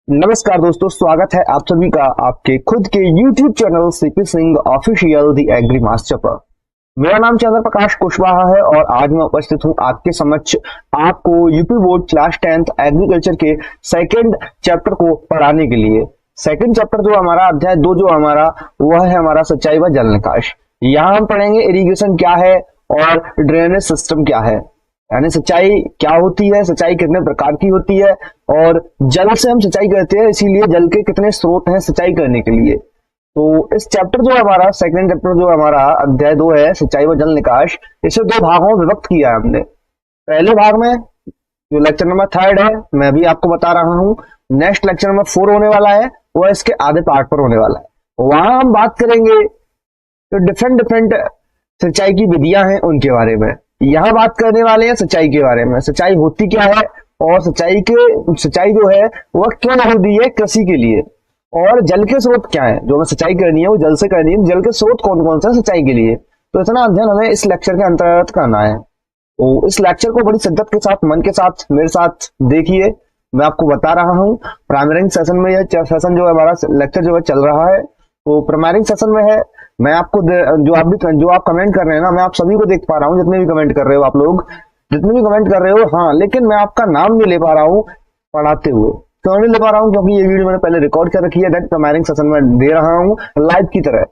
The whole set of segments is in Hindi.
नमस्कार दोस्तों, स्वागत है आप सभी का आपके खुद के YouTube channel CP Singh official the agri master पर। मेरा नाम चंद्र प्रकाश कुशवाहा है और आज मैं उपस्थित हूं आपके समक्ष आपको UP board class 10th agriculture के सेकंड चैप्टर को पढ़ाने के लिए। सेकंड चैप्टर जो हमारा अध्याय 2 जो हमारा वह है हमारा सिंचाई व जल निकास। यहाँ हम पढ़ेंगे इरिगेशन क्या है और ड्रेनेज सिस्टम क्या है, यानी सिंचाई क्या होती है, सिंचाई कितने प्रकार की होती है और जल से हम सिंचाई करते हैं, इसीलिए जल के कितने स्रोत हैं सिंचाई करने के लिए। तो इस चैप्टर जो हमारा सेकंड चैप्टर जो हमारा अध्याय 2 है सिंचाई व जल निकास, इसे 2 भागों में विभक्त किया है हमने। पहले भाग में जो लेक्चर नंबर 3 है मैं भी आपको बता रहा हूँ, नेक्स्ट लेक्चर नंबर 4 होने वाला है वह इसके आधे पार्ट पर होने वाला है। वहां हम बात करेंगे जो डिफरेंट सिंचाई की विधियां हैं उनके बारे में। यहाँ बात करने वाले हैं सिंचाई के बारे में, सिंचाई होती क्या है और सिंचाई जो है वह क्यों होती है कृषि के लिए, और जल के स्रोत क्या है। जो हमें सिंचाई करनी है वो जल से करनी है, जल के स्रोत कौन कौन से हैं सिंचाई के लिए, तो इतना अध्ययन हमें इस लेक्चर के अंतर्गत करना है। तो इस लेक्चर को बड़ी शिद्दत के साथ, मन के साथ मेरे साथ देखिए। मैं आपको बता रहा हूँ प्राइमरी सेशन में यह सेशन जो हमारा लेक्चर जो है चल रहा है, तो प्राइमरी सेशन में है। मैं आपको जो आप कमेंट कर रहे हैं ना, मैं आप सभी को देख पा रहा हूँ, जितने भी कमेंट कर रहे हो आप लोग, जितने भी कमेंट कर रहे हो, हाँ, लेकिन मैं आपका नाम नहीं ले पा रहा हूँ पढ़ाते हुए। क्यों नहीं ले पा रहा हूँ? क्योंकि ये वीडियो मैंने पहले रिकॉर्ड कर रखी है, दैट प्राइमरी सेशन में दे रहा हूँ लाइव की तरह।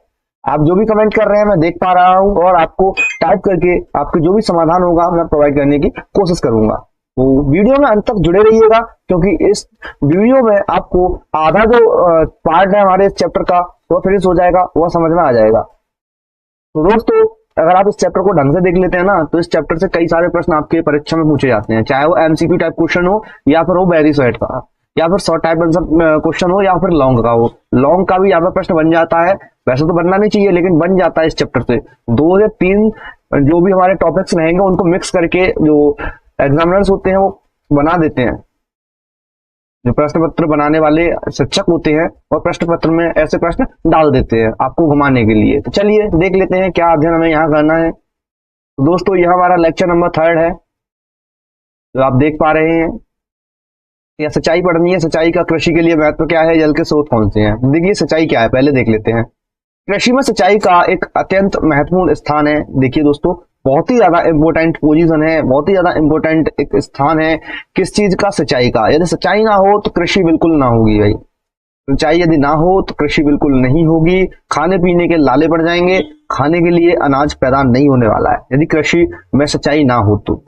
आप जो भी कमेंट कर रहे हैं मैं देख पा रहा हूँ और आपको टाइप करके आपके जो भी समाधान होगा मैं प्रोवाइड करने की कोशिश करूंगा। तो वीडियो में अंत तक जुड़े रहिएगा, क्योंकि इस वीडियो में आपको आधा जो पार्ट है हमारे इस चैप्टर का वो फिनिश हो जाएगा, वह समझ में आ जाएगा। तो दोस्तों, अगर आप इस चैप्टर को ढंग से देख लेते हैं ना, तो इस चैप्टर से कई सारे प्रश्न आपके परीक्षा में पूछे जाते हैं, चाहे वो एमसीक्यू टाइप क्वेश्चन हो या फिर वो वेरी शॉर्ट का, या फिर शॉर्ट टाइप आंसर क्वेश्चन हो या फिर लॉन्ग का हो। लॉन्ग का भी यहाँ पर प्रश्न बन जाता है, वैसे तो बनना नहीं चाहिए लेकिन बन जाता है। इस चैप्टर से 2 या 3 जो भी हमारे टॉपिक्स रहेंगे उनको मिक्स करके जो एग्जामिनर्स होते हैं वो बना देते हैं, जो प्रश्न पत्र बनाने वाले शिक्षक होते हैं, और प्रश्न पत्र में ऐसे प्रश्न डाल देते हैं आपको घुमाने के लिए। तो चलिए देख लेते हैं क्या अध्ययन हमें यहाँ करना है। तो दोस्तों, यह हमारा लेक्चर नंबर 3 है जो आप देख पा रहे हैं। यह सिंचाई पढ़नी है। सिंचाई का कृषि के लिए महत्व क्या है, जल के स्रोत कौन से हैं। देखिए सिंचाई क्या है पहले देख लेते हैं। कृषि में सिंचाई का एक अत्यंत महत्वपूर्ण स्थान है। देखिए दोस्तों, बहुत ही ज्यादा इंपॉर्टेंट पोजीशन है, बहुत ही ज्यादा इंपॉर्टेंट एक स्थान है किस चीज का, सिंचाई का। यदि सिंचाई ना हो तो कृषि बिल्कुल ना होगी भाई। सिंचाई यदि ना हो तो कृषि बिल्कुल नहीं होगी। खाने पीने के लाले पड़ जाएंगे, खाने के लिए अनाज पैदा नहीं होने वाला है यदि कृषि में सिंचाई ना हो तो।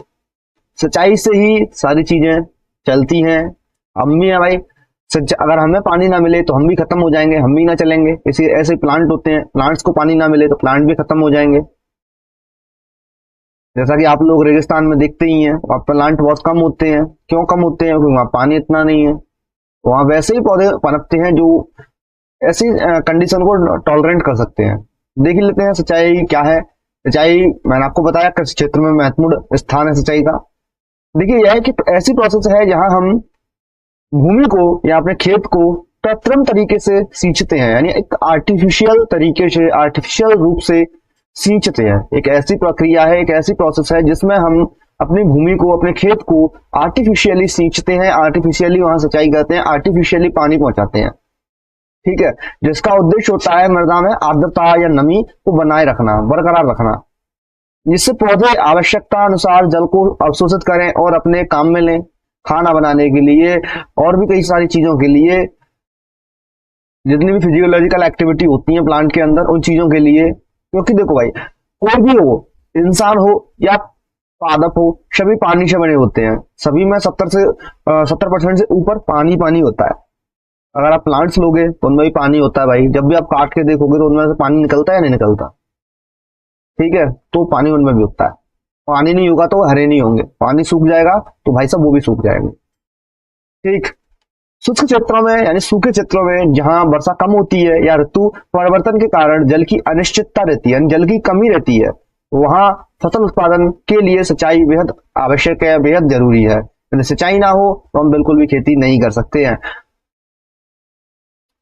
सिंचाई से ही सारी चीजें चलती हैं। हम भी है भाई, अगर हमें पानी ना मिले तो हम भी खत्म हो जाएंगे, हम भी ना चलेंगे। इसी ऐसे प्लांट होते हैं, प्लांट्स को पानी ना मिले तो प्लांट भी खत्म हो जाएंगे। जैसा कि आप लोग रेगिस्तान में देखते ही हैं, वहां प्लांट बहुत कम होते हैं। क्यों कम होते हैं? क्योंकि वहां पानी इतना नहीं है। वहां वैसे ही पौधे पनपते हैं जो ऐसी कंडीशन को टॉलरेट कर सकते हैं। देख लेते हैं सिंचाई क्या है। सिंचाई मैंने आपको बताया कृषि क्षेत्र में महत्वपूर्ण स्थान है सिंचाई का। देखिए यह है कि ऐसी प्रोसेस है जहां हम भूमि को या अपने खेत को कृत्रिम तरीके से सींचते हैं, यानी एक आर्टिफिशियल तरीके से, आर्टिफिशियल रूप से सींचते हैं। एक ऐसी प्रक्रिया है, एक ऐसी प्रोसेस है जिसमें हम अपनी भूमि को, अपने खेत को आर्टिफिशियली सींचते हैं, आर्टिफिशियली वहां सिंचाई करते हैं, आर्टिफिशियली पानी पहुंचाते हैं। ठीक है, जिसका उद्देश्य होता है मृदा में आर्द्रता या नमी को बनाए रखना, बरकरार रखना, जिससे पौधे आवश्यकता अनुसार जल को अवशोषित करें और अपने काम में लें, खाना बनाने के लिए और भी कई सारी चीजों के लिए। जितनी भी फिजियोलॉजिकल एक्टिविटी होती है प्लांट के अंदर, उन चीजों के लिए। क्योंकि देखो भाई, कोई भी हो, इंसान हो या पादप हो, सभी पानी से बने होते हैं। सभी में 70% से ऊपर पानी पानी होता है। अगर आप प्लांट्स लोगे तो उनमें भी पानी होता है भाई। जब भी आप काट के देखोगे तो उनमें से पानी निकलता है या नहीं निकलता? ठीक है, तो पानी उनमें भी होता है। पानी नहीं होगा तो हरे नहीं होंगे, पानी सूख जाएगा तो भाई साहब वो भी सूख जाएंगे। ठीक, शुष्क क्षेत्रों में यानी सूखे क्षेत्रों में जहां वर्षा कम होती है या ऋतु परिवर्तन के कारण जल की अनिश्चितता रहती है, जल की कमी रहती है, वहां फसल उत्पादन के लिए सिंचाई बेहद आवश्यक है, बेहद जरूरी है। यदि सिंचाई ना हो तो हम बिल्कुल भी खेती नहीं कर सकते हैं।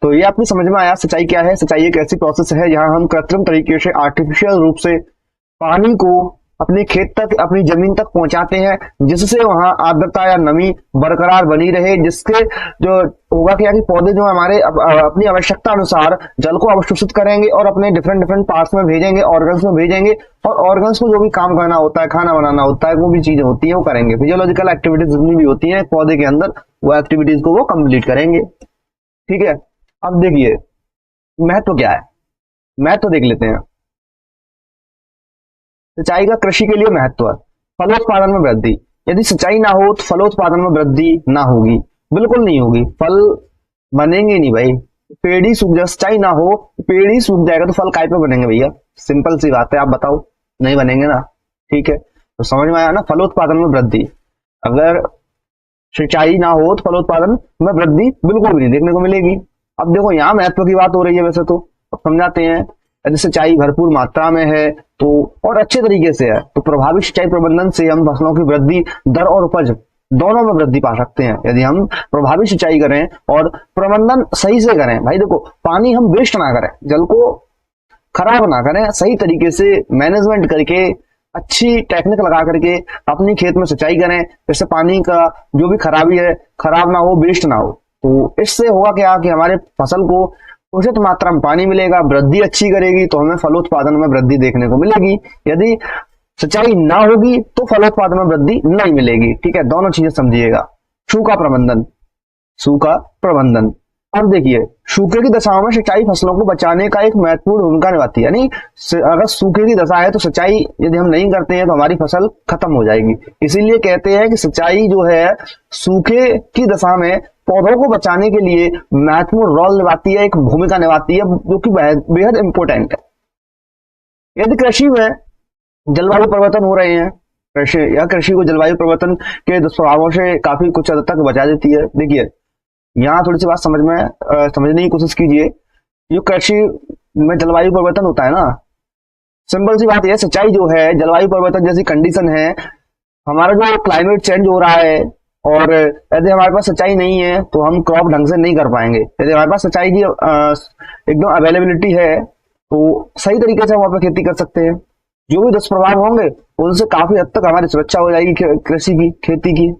तो ये आपको समझ में आया सिंचाई क्या है। सिंचाई एक ऐसी प्रोसेस है जहां हम कृत्रिम तरीके से, आर्टिफिशियल रूप से पानी को अपने खेत तक, अपनी जमीन तक पहुंचाते हैं, जिससे वहां आर्द्रता या नमी बरकरार बनी रहे, जिसके जो होगा क्या कि पौधे जो हमारे अपनी आवश्यकता अनुसार जल को अवशोषित करेंगे और अपने डिफरेंट डिफरेंट पार्ट्स में भेजेंगे, ऑर्गन्स में भेजेंगे, और ऑर्गन्स को जो भी काम करना होता है, खाना बनाना होता है, वो भी चीजें होती है वो करेंगे। फिजियोलॉजिकल एक्टिविटीज जितनी भी होती है पौधे के अंदर, वो एक्टिविटीज को वो कंप्लीट करेंगे। ठीक है, अब देखिए महत्व क्या है, महत्व देख लेते हैं। सिंचाई का कृषि के लिए महत्व है। फलोत्पादन में वृद्धि, यदि सिंचाई ना हो तो फलोत्पादन में वृद्धि ना होगी, बिल्कुल नहीं होगी, फल बनेंगे नहीं भाई। पेड़ ही सूख जाए, सिंचाई ना हो पेड़ ही सूख जाएगा तो फल काय पे बनेंगे भैया? सिंपल सी बात है, आप बताओ, नहीं बनेंगे ना। ठीक है, तो समझ में आया ना। फलोत्पादन में वृद्धि, अगर सिंचाई ना हो तो फलोत्पादन में वृद्धि बिल्कुल भी नहीं देखने को मिलेगी। अब देखो यहाँ महत्व की बात हो रही है वैसे तो, अब समझाते हैं। यदि सिंचाई भरपूर मात्रा में है तो और अच्छे तरीके से है तो प्रभावी सिंचाई प्रबंधन से हम फसलों की वृद्धि दर और उपज दोनों में वृद्धि पा सकते हैं। यदि हम प्रभावी सिंचाई करें और प्रबंधन सही से करें, भाई देखो पानी हम वेस्ट ना करें, जल को खराब ना करें, सही तरीके से मैनेजमेंट करके अच्छी टेक्निक लगा करके अपनी खेत में सिंचाई करें, जिससे पानी का जो भी खराबी है खराब ना हो, वेस्ट ना हो। तो इससे होगा क्या कि हमारे फसल को उचित मात्रा में पानी मिलेगा, वृद्धि अच्छी करेगी तो हमें फलोत्पादन में वृद्धि देखने को मिलेगी। यदि सिंचाई ना होगी तो फलोत्पादन में वृद्धि नहीं मिलेगी। ठीक है, दोनों चीजें समझिएगा। सूखा प्रबंधन, सूखा प्रबंधन, अब देखिए सूखे की दशाओं में सिंचाई फसलों को बचाने का एक महत्वपूर्ण भूमिका निभाती है। यानी अगर सूखे की दशा है तो सिंचाई यदि हम नहीं करते हैं तो हमारी फसल खत्म हो जाएगी। इसीलिए कहते हैं कि सिंचाई जो है सूखे की दशा में पौधों को बचाने के लिए महत्वपूर्ण रोल निभाती है, एक भूमिका निभाती है, जो कि बेहद इंपॉर्टेंट है। यदि कृषि में जलवायु परिवर्तन हो रहे हैं, कृषि को जलवायु परिवर्तन के दुष्प्रभावों से काफी कुछ हद तक बचा देती है। देखिए यहाँ थोड़ी सी बात समझने की कोशिश कीजिए। जो कृषि में जलवायु परिवर्तन होता है ना, सिंपल सी बात यह, सिंचाई जो है जलवायु परिवर्तन जैसी कंडीशन है, हमारा जो क्लाइमेट चेंज हो रहा है, और यदि हमारे पास सिंचाई नहीं है तो हम क्रॉप ढंग से नहीं कर पाएंगे। यदि हमारे पास सिंचाई की एकदम अवेलेबिलिटी है तो सही तरीके से वहां पर खेती कर सकते हैं। जो भी दुष्प्रभाव होंगे उनसे काफी हद तक हमारी सुरक्षा हो जाएगी कृषि की, खेती की।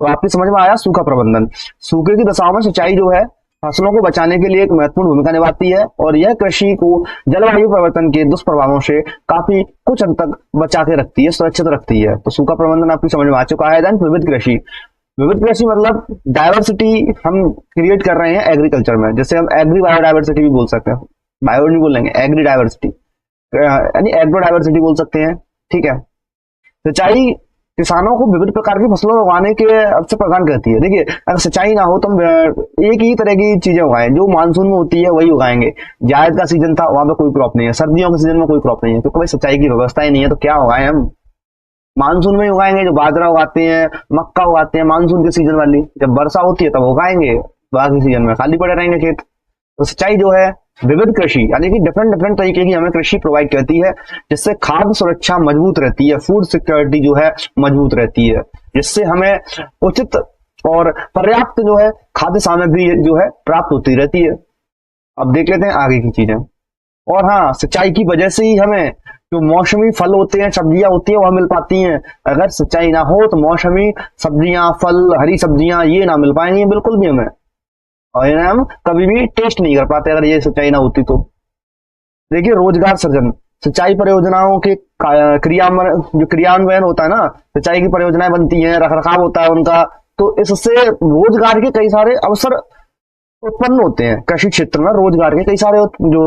तो आपकी समझ में आया सूखा प्रबंधन। सूखे की दशाओं में सिंचाई जो है फसलों को बचाने के लिए एक महत्वपूर्ण भूमिका निभाती है, और यह कृषि को जलवायु परिवर्तन के दुष्प्रभावों से काफी कुछ हद तक बचा के रखती है, सुरक्षित रखती है। तो सूखा प्रबंधन आपकी समझ में आ चुका है। विविध कृषि, विविध कृषि मतलब डायवर्सिटी हम क्रिएट कर रहे हैं एग्रीकल्चर में, जैसे हम एग्री बायोडायवर्सिटी भी बोल सकते हैं, बायो नहीं बोलेंगे, एग्री डायवर्सिटी यानी एग्रो डायवर्सिटी बोल सकते हैं। ठीक है, सिंचाई किसानों को विभिन्न प्रकार की फसलों उगाने के अवसर प्रदान करती है। देखिए अगर सिंचाई ना हो तो हम एक ही तरह की चीजें उगाएं, जो मानसून में होती है वही उगाएंगे। जायद का सीजन था, वहां पे कोई क्रॉप नहीं है, सर्दियों के सीजन में कोई क्रॉप नहीं है, क्योंकि भाई सिंचाई की व्यवस्था ही नहीं है, तो क्या उगाएं हम? मानसून में ही उगाएंगे, जो बाजरा उगाते हैं, मक्का उगाते हैं मानसून के सीजन वाली, जब वर्षा होती है तब उगाएंगे, बाकी सीजन में खाली पड़े रहेंगे खेत। तो सिंचाई जो है विविध कृषि यानी कि डिफरेंट डिफरेंट तरीके की हमें कृषि प्रोवाइड करती है, जिससे खाद्य सुरक्षा मजबूत रहती है, फूड सिक्योरिटी जो है मजबूत रहती है, जिससे हमें उचित और पर्याप्त जो है खाद्य सामग्री जो है प्राप्त होती रहती है। अब देख लेते हैं आगे की चीजें। और हाँ, सिंचाई की वजह से ही हमें जो मौसमी फल होते हैं, सब्जियां होती हैं, वह मिल पाती हैं। अगर सिंचाई ना हो तो मौसमी सब्जियां, फल, हरी सब्जियां ये ना मिल पाएंगी बिल्कुल भी हमें, और इन्हें हम कभी भी टेस्ट नहीं कर पाते अगर ये सिंचाई ना होती तो। देखिए रोजगार सृजन, सिंचाई परियोजनाओं के जो क्रियान्वयन होता है ना, सिंचाई की परियोजनाएं बनती हैं, रखरखाव होता है उनका, तो इससे रोजगार के कई सारे अवसर उत्पन्न होते हैं। कृषि क्षेत्र में रोजगार के कई सारे जो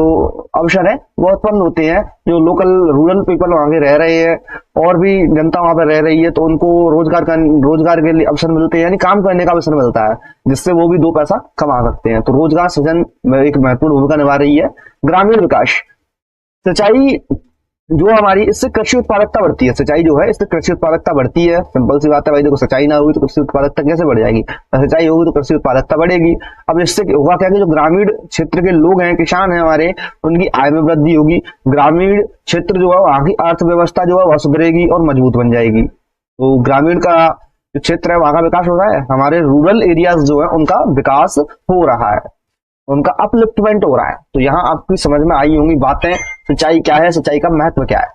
अवसर है वो उत्पन्न होते हैं। जो लोकल रूरल पीपल वहां के रह रहे हैं और भी जनता वहां पर रह रही है, तो उनको रोजगार के लिए अवसर मिलते हैं, यानी काम करने का अवसर मिलता है, जिससे वो भी दो पैसा कमा सकते हैं। तो रोजगार सृजन में एक महत्वपूर्ण भूमिका निभा रही है। ग्रामीण विकास, सिंचाई जो हमारी, इससे कृषि उत्पादकता बढ़ती है। सिंचाई जो है इससे कृषि उत्पादकता बढ़ती है। सिंपल सी बात है भाई, देखो सिंचाई ना होगी तो कृषि उत्पादकता कैसे बढ़ जाएगी? सिंचाई होगी तो कृषि उत्पादकता बढ़ेगी। अब इससे होगा क्या कि जो ग्रामीण क्षेत्र के लोग हैं, किसान हैं हमारे, उनकी आय में वृद्धि होगी। ग्रामीण क्षेत्र जो है वहां की अर्थव्यवस्था जो है वह सुधरेगी और मजबूत बन जाएगी। तो ग्रामीण का जो क्षेत्र है वहां का विकास हो रहा है, हमारे रूरल एरियाज जो है उनका विकास हो रहा है, उनका अपलिफ्टमेंट हो रहा है। तो यहाँ आपकी समझ में आई होंगी बातें, सिंचाई क्या है, सिंचाई का महत्व क्या है।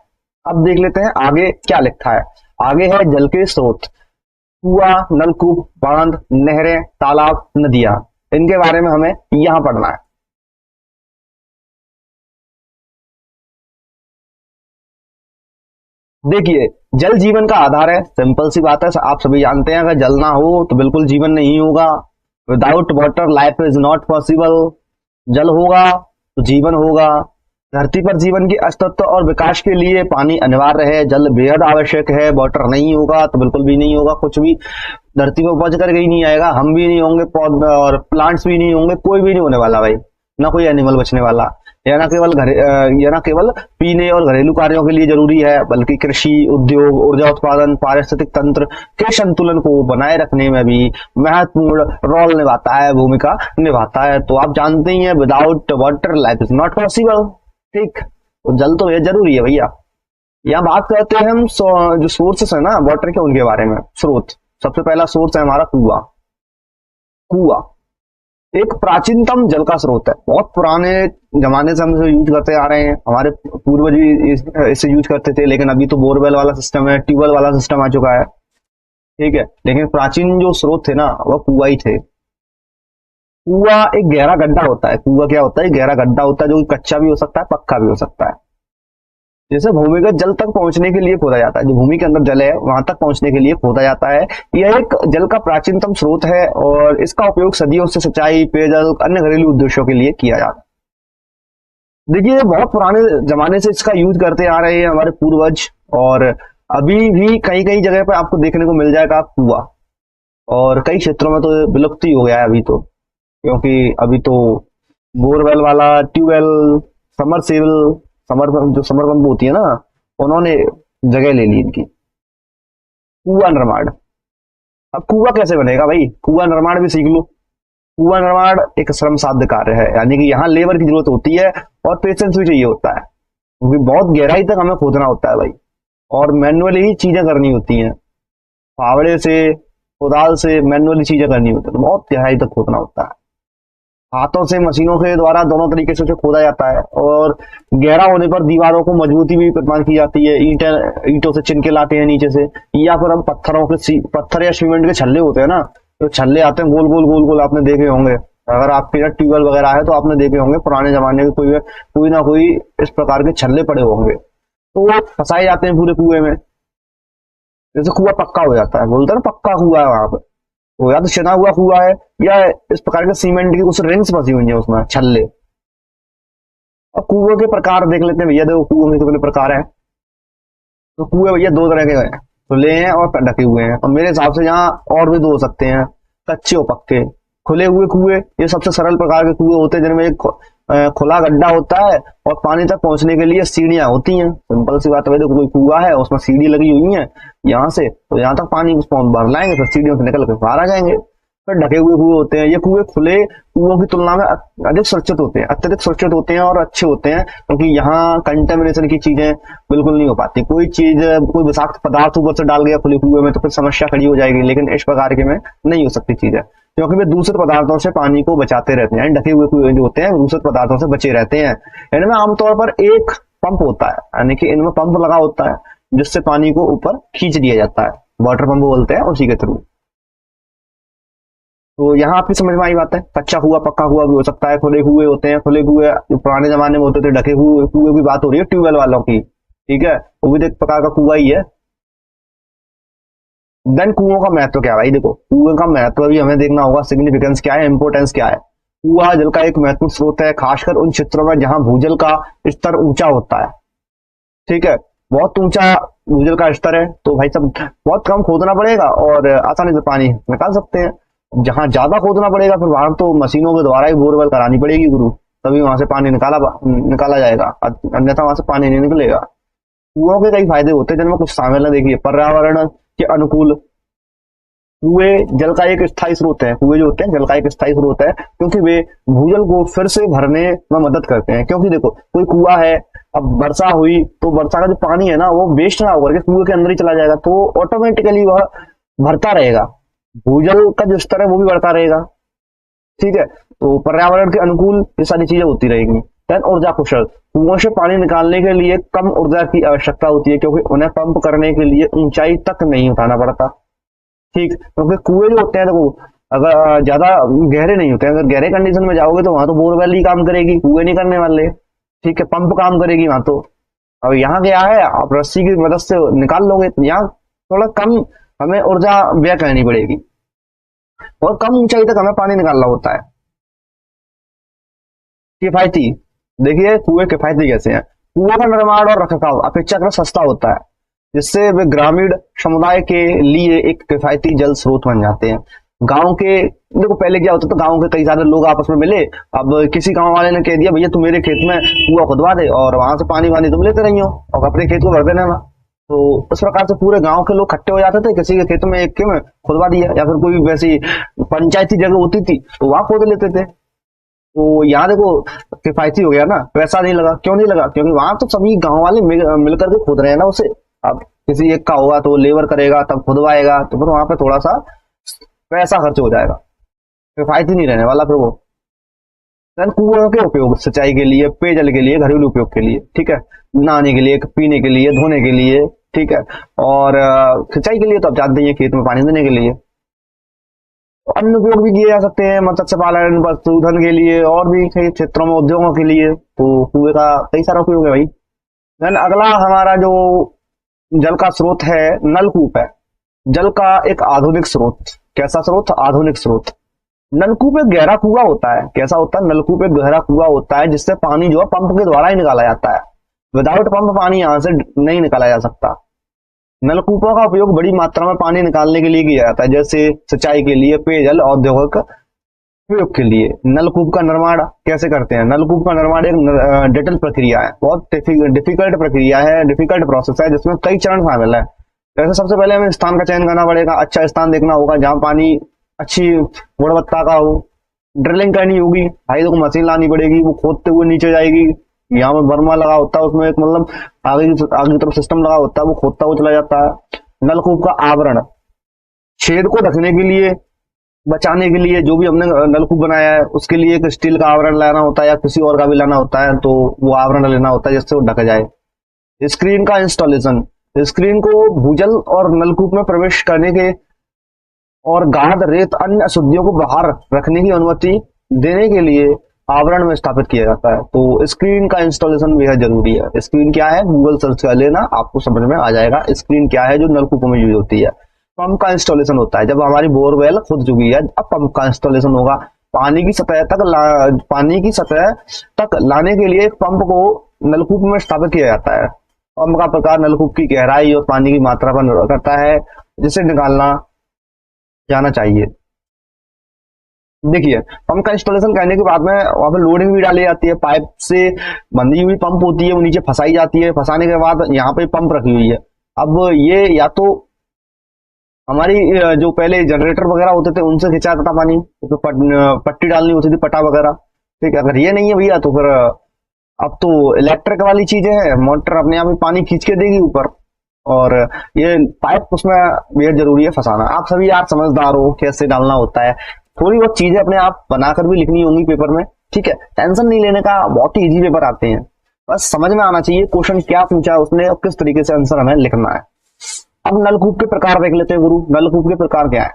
अब देख लेते हैं आगे क्या लिखा है। आगे है जल के स्रोत, कुआं, नलकूप, बांध, नहरें, तालाब, नदियां। इनके बारे में हमें यहां पढ़ना है। देखिए, जल जीवन का आधार है, सिंपल सी बात है, आप सभी जानते हैं, अगर जल ना हो तो बिल्कुल जीवन नहीं होगा। Without water life is not possible. जल होगा तो जीवन होगा। धरती पर जीवन के अस्तित्व और विकास के लिए पानी अनिवार्य है, जल बेहद आवश्यक है। वाटर नहीं होगा तो बिल्कुल भी नहीं होगा, कुछ भी धरती में उपज करके ही नहीं आएगा, हम भी नहीं होंगे, पौधे और प्लांट्स भी नहीं होंगे, कोई भी नहीं होने वाला भाई, ना कोई एनिमल बचने वाला। यह ना केवल पीने और घरेलू कार्यों के लिए जरूरी है, बल्कि कृषि, उद्योग, ऊर्जा उत्पादन, पारिस्थितिक तंत्र के संतुलन को बनाए रखने में भी महत्वपूर्ण रोल निभाता है, भूमिका निभाता है। तो आप जानते ही हैं, without water life is not possible. ठीक, तो जल तो ये जरूरी है भैया। यहाँ बात करते हैं हम जो सोर्सेस है ना वाटर के, उनके बारे में। स्रोत, सबसे पहला सोर्स है हमारा कुआं। कुआं एक प्राचीनतम जल का स्रोत है, बहुत पुराने जमाने से हम इसे यूज करते आ रहे हैं, हमारे पूर्वज भी इसे यूज करते थे, लेकिन अभी तो बोरवेल वाला सिस्टम है, ट्यूबवेल वाला सिस्टम आ चुका है। ठीक है, लेकिन प्राचीन जो स्रोत थे ना वह कुआं ही थे। कुआं एक गहरा गड्ढा होता है। कुआं क्या होता है? गहरा गड्ढा होता है, जो कच्चा भी हो सकता है, पक्का भी हो सकता है। जैसे भूमिगत जल तक पहुंचने के लिए खोदा जाता है, जो भूमि के अंदर जल है वहां तक पहुंचने के लिए खोदा जाता है। यह एक जल का प्राचीनतम स्रोत है और इसका उपयोग सदियों से सिंचाई, पेयजल, अन्य घरेलू उद्देश्यों के लिए किया जाता है। देखिए, बहुत पुराने जमाने से इसका यूज करते आ रहे हैं हमारे पूर्वज, और अभी भी कई कई जगह पे आपको देखने को मिल जाएगा कुआं, और कई क्षेत्रों में तो विलुप्त ही हो गया है अभी तो, क्योंकि अभी तो बोरवेल वाला, ट्यूबवेल, समरसेबल, जो समर पंप होती है ना, उन्होंने जगह ले ली इनकी। कुआं निर्माण, अब कुआं कैसे बनेगा भाई? कुआं निर्माण भी सीख लो। कुआं निर्माण एक श्रम साध्य कार्य है, यानी कि यहाँ लेबर की जरूरत होती है और पेशेंस भी चाहिए होता है, क्योंकि बहुत गहराई तक हमें खोदना होता है भाई, और मैनुअली ही चीजें करनी होती हैं। फावड़े से, कोदाल से मैनुअली चीजें करनी होती है, तो बहुत गहराई तक खोदना होता है। हाथों से, मशीनों के द्वारा, दोनों तरीके से उसे खोदा जाता है, और गहरा होने पर दीवारों को मजबूती भी प्रदान की जाती है। ईंटों से चिनके लाते हैं नीचे से, या फिर हम पत्थर या सीमेंट के छल्ले होते हैं ना, तो छल्ले आते हैं गोल गोल गोल गोल, आपने देखे होंगे। अगर आपके यहाँ ट्यूबवेल वगैरह है तो आपने देखे होंगे पुराने जमाने के कोई ना कोई इस प्रकार के छल्ले पड़े होंगे, तो वो फंसाए जाते हैं पूरे कुएं में। जैसे कुआं पक्का हो जाता है, बोलते हैं ना पक्का कुआं है वहां पर, वो या तो चना हुआ कुआं है, या इस प्रकार के सीमेंट की कुछ रिंग्स फंसी हुई है उसमें, छल्ले। अब कुओं के प्रकार देख लेते हैं भैया। देखो, कुओं के कितने प्रकार हैं। तो कुएं भैया दो तरह के हैं, खुले हैं और ढके हुए हैं, और मेरे हिसाब से यहाँ और भी दो हो सकते हैं, कच्चे और पक्के। खुले हुए कुएं ये सबसे सरल प्रकार के कुएं होते हैं, जिनमें एक खुला गड्ढा होता है और पानी तक पहुंचने के लिए सीढ़ियां होती हैं। सिंपल सी बात है, देखो कोई कुआं है, उसमें सीढ़ी लगी हुई है, यहाँ से तो यहाँ तक पानी भर लाएंगे, फिर सीढ़ियों से निकल के बाहर आ जाएंगे। फिर ढके हुए कुएं होते हैं। ये कुएं खुले कुओं की तुलना में अधिक सुरक्षित होते हैं, अत्यधिक सुरक्षित होते हैं और अच्छे होते हैं, क्योंकि यहाँ कंटेमिनेशन की चीजें बिल्कुल नहीं हो पाती। कोई विषाक्त पदार्थ ऊपर से डाल गया खुले कुएं में तो फिर समस्या खड़ी हो जाएगी, लेकिन इस प्रकार के में नहीं हो सकती चीजें, क्योंकि वे दूषित पदार्थों से पानी को बचाते रहते हैं। ढके हुए कुएं जो होते हैं दूषित पदार्थों से बचे रहते हैं। इनमें आमतौर पर एक पंप होता है, यानी कि इनमें पंप लगा होता है, जिससे पानी को ऊपर खींच दिया जाता है, वाटर पंप बोलते हैं, उसी के थ्रू। तो यहाँ आपकी समझ में आई बात है। कच्चा कुआं, पक्का कुआं भी हो सकता है, खुले कुएं होते हैं। खुले कुएं जो पुराने जमाने में होते थे, ढके हुए कुएं की बात हो रही है ट्यूबवेल वालों की, ठीक है, वो भी एक प्रकार का कुआं ही है। देन कुओं का महत्व क्या है भाई? देखो, कुएं का महत्व भी हमें देखना होगा, सिग्निफिकेंस क्या है, इंपोर्टेंस क्या है। कुआं जल का एक महत्वपूर्ण स्रोत है, खासकर उन क्षेत्रों में जहां भूजल का स्तर ऊंचा होता है। ठीक है, बहुत ऊंचा भूजल का स्तर है तो भाई सब बहुत कम खोदना पड़ेगा और आसानी से पानी निकाल सकते हैं। जहां ज्यादा खोदना पड़ेगा फिर वहां तो मशीनों के द्वारा ही बोरवेल करानी पड़ेगी गुरु, तभी वहां से पानी निकाला जाएगा, अन्यथा वहां से पानी नहीं निकलेगा। कुओं के कई फायदे होते हैं, जिनमें कुछ शामिल है। देखिए, पर्यावरण के अनुकूल, कुएं जल का एक स्थायी स्रोत है। कुएं जो होते हैं जल का एक स्थायी स्रोत है, क्योंकि वे भूजल को फिर से भरने में मदद करते हैं। क्योंकि देखो, कोई कुआं है, अब वर्षा हुई तो वर्षा का जो पानी है ना वो वेस्ट ना होकर के कुएं के अंदर ही चला जाएगा, तो ऑटोमेटिकली वह भरता रहेगा, भूजल का जो स्तर है वो भी बढ़ता रहेगा। ठीक है, तो पर्यावरण के अनुकूल ये सारी चीजें होती रहेंगी। देन ऊर्जा कुशल, कुओं से पानी निकालने के लिए कम ऊर्जा की आवश्यकता होती है क्योंकि उन्हें पंप करने के लिए ऊंचाई तक नहीं उठाना पड़ता। ठीक, क्योंकि कुएं जो होते हैं देखो, अगर ज्यादा गहरे नहीं होते हैं, अगर गहरे कंडीशन में जाओगे तो वहां तो बोरवेल ही काम करेगी, कुएं नहीं करने वाले। ठीक है, पंप काम करेगी वहां तो। अब यहाँ क्या है, आप रस्सी की मदद से निकाल लोगे, तो यहाँ थोड़ा कम हमें ऊर्जा व्यय करनी पड़ेगी और कम ऊंचाई तक हमें पानी निकालना होता है। किफायती, देखिए कुएं किफायती कैसे हैं। कुओं का निर्माण और रखरखाव अपेक्षाकृत सस्ता होता है, जिससे वे ग्रामीण समुदाय के लिए एक किफायती जल स्रोत बन जाते हैं। गांव के, देखो पहले क्या होता था, गांव के कई सारे लोग आपस में मिले, अब किसी गांव वाले ने कह दिया भैया तू मेरे खेत में कुआं खुदवा दे और वहां से पानी वानी तुम लेते रही हो और अपने खेत को भर देना। तो इस प्रकार से पूरे गांव के लोग इकट्ठे हो जाते थे, किसी के खेत में एक के में खुदवा दिया, या फिर कोई वैसी पंचायती जगह होती थी तो वहां खोद लेते थे। तो यहाँ देखो किफायती हो गया ना, पैसा नहीं लगा। क्यों नहीं लगा? क्योंकि वहां तो सभी गांव वाले मिलकर के खोद रहे हैं ना उसे। अब किसी एक का होगा तो लेबर करेगा तब खुदवाएगा, तो फिर वहां पे थोड़ा सा पैसा खर्च हो जाएगा, किफायती नहीं रहने वाला फिर वो। देन कुओं के उपयोग सिंचाई के लिए, पेयजल के लिए, घरेलू उपयोग के लिए, ठीक है, नहाने के लिए, पीने के लिए, धोने के लिए, ठीक है, और सिंचाई के लिए तो आप जानते ही हैं, खेत में पानी देने के लिए। अन्य उपयोग भी किए जा सकते हैं, मत्स्य पालन, पशुधन के लिए, और भी कई क्षेत्रों में उद्योगों के लिए। तो कुएं का कई सारा उपयोग है भाई। देन अगला हमारा जो जल का स्रोत है, नलकूप है। जल का एक आधुनिक स्रोत। कैसा स्रोत? आधुनिक स्रोत। नलकूप एक गहरा कुआं होता है। कैसा होता है? नलकूप एक गहरा कुआं होता है जिससे पानी जो है पंप के द्वारा ही निकाला जाता है। विदाउट पंप पानी यहां से नहीं निकाला जा सकता। नलकूपों का उपयोग बड़ी मात्रा में पानी निकालने के लिए किया जाता है, जैसे सिंचाई के लिए, पेयजल, औद्योगिक उपयोग के लिए। नलकूप का निर्माण कैसे करते हैं? नलकूप का निर्माण एक जटिल प्रक्रिया है, बहुत डिफिकल्ट प्रक्रिया है, डिफिकल्ट प्रोसेस है, जिसमें कई चरण शामिल है। जैसे सबसे पहले हमें स्थान का चयन करना पड़ेगा, अच्छा स्थान देखना होगा जहां पानी अच्छी गुणवत्ता का हो। ड्रिलिंग करनी होगी, भाई देखो मशीन लानी पड़ेगी, वो खोदते हुए नीचे जाएगी। यहाँ में बर्मा लगा होता है, उसमें एक मतलब आगे की तरफ सिस्टम लगा होता है, वो खोदता हुआ चला जाता है। नलकूप का आवरण, छेद को ढकने के लिए, बचाने के लिए, जो भी हमने नलकूप बनाया है उसके लिए एक स्टील का आवरण लाना होता है या किसी और का भी लाना होता है, तो वो आवरण लेना होता है जिससे वो ढक जाए। स्क्रीन का इंस्टॉलेशन, स्क्रीन को भूजल और नलकूप में प्रवेश करने के और गाद, रेत, अन्य अशुद्धियों को बाहर रखने की अनुमति देने के लिए आवरण में स्थापित किया जाता है। तो स्क्रीन का इंस्टॉलेशन बेहद जरूरी है। स्क्रीन क्या है? गूगल सर्च कर लेना, आपको समझ में आ जाएगा स्क्रीन क्या है जो नलकूपों में यूज होती है। पंप का इंस्टॉलेशन होता है जब हमारी बोरवेल खुद चुकी है, अब पंप का इंस्टॉलेशन होगा। पानी की सतह तक लाने के लिए एक पंप को नलकूप में स्थापित किया जाता है। पंप का प्रकार नलकूप की गहराई और पानी की मात्रा पर निर्भर करता है जिसे निकालना जाना चाहिए। देखिए, पंप का इंस्टॉलेशन करने के बाद में वहां पर लोडिंग भी डाली जाती है, पाइप से बंधी हुई पंप होती है, वो नीचे फंसाई जाती है। फंसाने के बाद यहाँ पे पंप रखी हुई है। अब ये या तो हमारी जो पहले जनरेटर वगैरह होते थे उनसे खिंचा जाता था पानी, तो पट्टी डालनी होती थी, पटा वगैरह। ठीक है, अगर ये नहीं है भैया तो फिर अब तो इलेक्ट्रिक वाली चीजें हैं, मोटर अपने आप ही पानी खींच के देगी ऊपर, और ये पाइप उसमें बेहद जरूरी है फंसाना। आप सभी यार समझदार हो, कैसे डालना होता है। थोड़ी बहुत चीजें अपने आप बनाकर भी लिखनी होंगी पेपर में, ठीक है, टेंशन नहीं लेने का, बहुत ही इजी पेपर आते हैं, बस समझ में आना चाहिए क्वेश्चन क्या पूछा है उसने और किस तरीके से आंसर हमें लिखना है। अब नलकूप के प्रकार देख लेते हैं गुरु। नलकूप के प्रकार क्या है?